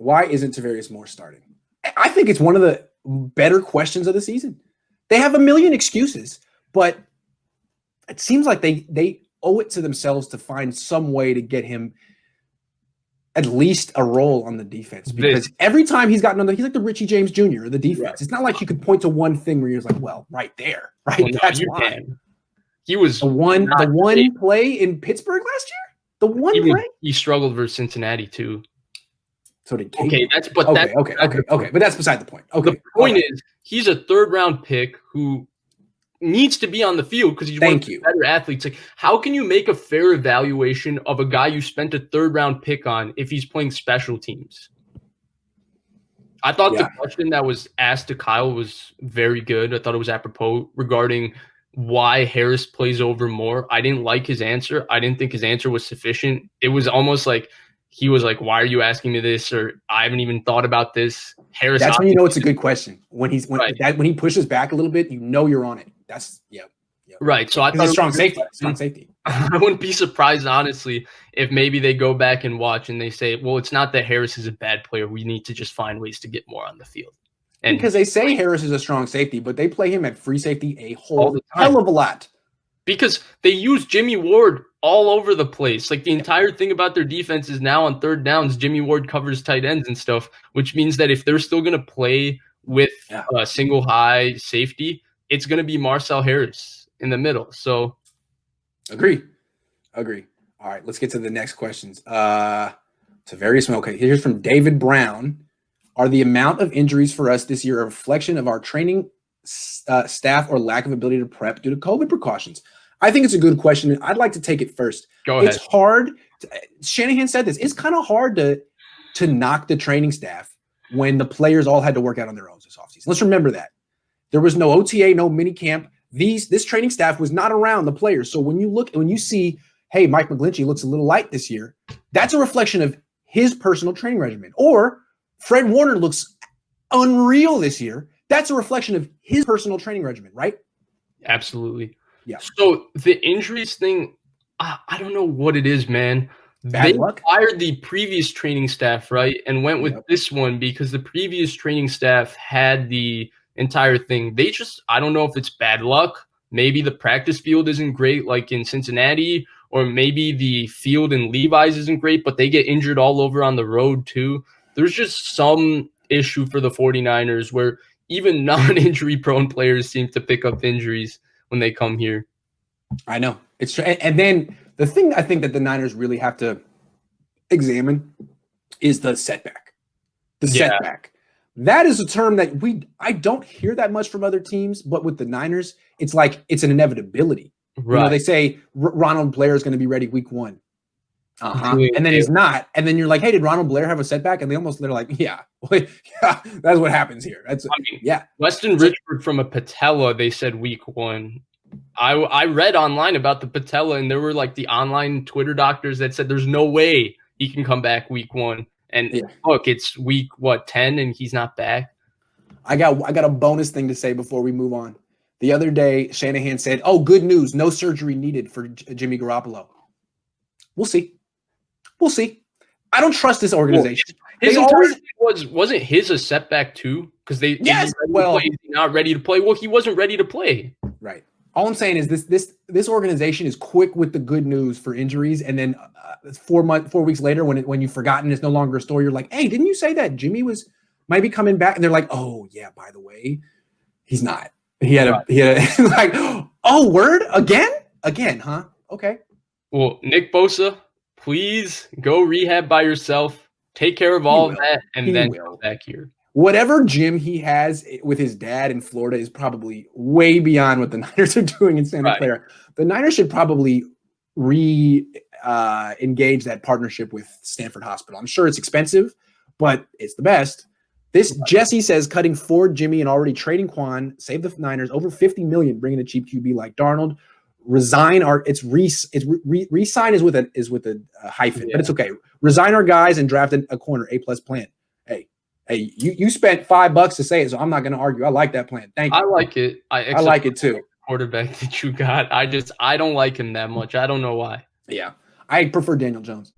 Why isn't Tarvarius Moore starting? I think it's one of the better questions of the season. They have a million excuses, but it seems like they owe it to themselves to find some way to get him at least a role on the defense, because every time he's gotten on he's like the Richie James Jr. of the defense. Right. It's not like you could point to one thing where you're like, well, right there, right? Well, that's why. Can. He was the one play in Pittsburgh last year. The one play he struggled versus Cincinnati too. So did Cable. Okay, that's but that's beside the point. Okay, the point is he's a third-round pick who needs to be on the field because he's one of the better athletes. Like, how can you make a fair evaluation of a guy you spent a third-round pick on if he's playing special teams? I thought the question that was asked to Kyle was very good. I thought it was apropos regarding why Harris plays over Moore. I didn't like his answer. I didn't think his answer was sufficient. It was almost like he was like, why are you asking me this? Or I haven't even thought about this. Harris. That's when you know it's a good question. When he pushes back a little bit, you know you're on it. That's right. So I thought strong safety. I wouldn't be surprised, honestly, if maybe they go back and watch and they say, well, it's not that Harris is a bad player. We need to just find ways to get more on the field. And because they say Harris is a strong safety, but they play him at free safety a whole hell of a lot. Because they use Jimmy Ward all over the place. Like, the entire thing about their defense is now on third downs, Jimmy Ward covers tight ends and stuff, which means that if they're still going to play with a single high safety, it's going to be Marcel Harris in the middle. So agree. All right, let's get to the next questions. Tarvarius Moore. Okay, here's from David Brown. Are the amount of injuries for us this year a reflection of our training staff or lack of ability to prep due to COVID precautions? I think it's a good question. I'd like to take it first. Go ahead. It's hard. Shanahan said this. It's kind of hard to knock the training staff when the players all had to work out on their own this offseason. Let's remember that. There was no OTA, no mini camp. This training staff was not around the players. So when you see, hey, Mike McGlinchey looks a little light this year, that's a reflection of his personal training regimen. Or Fred Warner looks unreal this year. That's a reflection of his personal training regimen, right? Absolutely. Yeah. So the injuries thing, I don't know what it is, man. They fired the previous training staff, right, and went with this one because the previous training staff had the entire thing. I don't know if it's bad luck. Maybe the practice field isn't great like in Cincinnati, or maybe the field in Levi's isn't great, but they get injured all over on the road too. There's just some issue for the 49ers where even non-injury prone players seem to pick up injuries when they come here. I know. It's and then the thing I think that the Niners really have to examine is the setback. Setback. That is a term that I don't hear that much from other teams, but with the Niners, it's like it's an inevitability. Right. You know, they say Ronald Blair is going to be ready week 1. And then he's not. And then you're like, hey, did Ronald Blair have a setback? And they're like, yeah, that's what happens here. Weston Richburg from a patella, they said week 1. I read online about the patella, and there were like the online Twitter doctors that said there's no way he can come back week 1. And look, it's week 10 and he's not back. I got a bonus thing to say before we move on. The other day, Shanahan said, "Oh, good news, no surgery needed for Jimmy Garoppolo." We'll see. I don't trust this organization. Wasn't his a setback too? Because he's not ready to play. Well, he wasn't ready to play. Right. All I'm saying is this organization is quick with the good news for injuries, and then 4 weeks later, when you've forgotten it's no longer a story, you're like, "Hey, didn't you say that Jimmy might be coming back?" And they're like, "Oh yeah, by the way, he's not. He had a like, oh, word again, huh? Okay." Well, Nick Bosa, please go rehab by yourself. Take care of all of that, and then come back here. Whatever gym he has with his dad in Florida is probably way beyond what the Niners are doing in Santa Clara. The Niners should probably engage that partnership with Stanford Hospital. I'm sure it's expensive, but it's the best. Jesse says cutting Ford, Jimmy, and already trading Quan save the Niners over $50 million, bringing a cheap QB like Darnold. Resign resign is with a hyphen, but it's okay. Resign our guys and draft a corner A+ plan. Hey, you spent $5 to say it, so I'm not going to argue. I like that plan. Thank you. I like it. I like it too. Quarterback that you got, I don't like him that much. I don't know why. Yeah, I prefer Daniel Jones.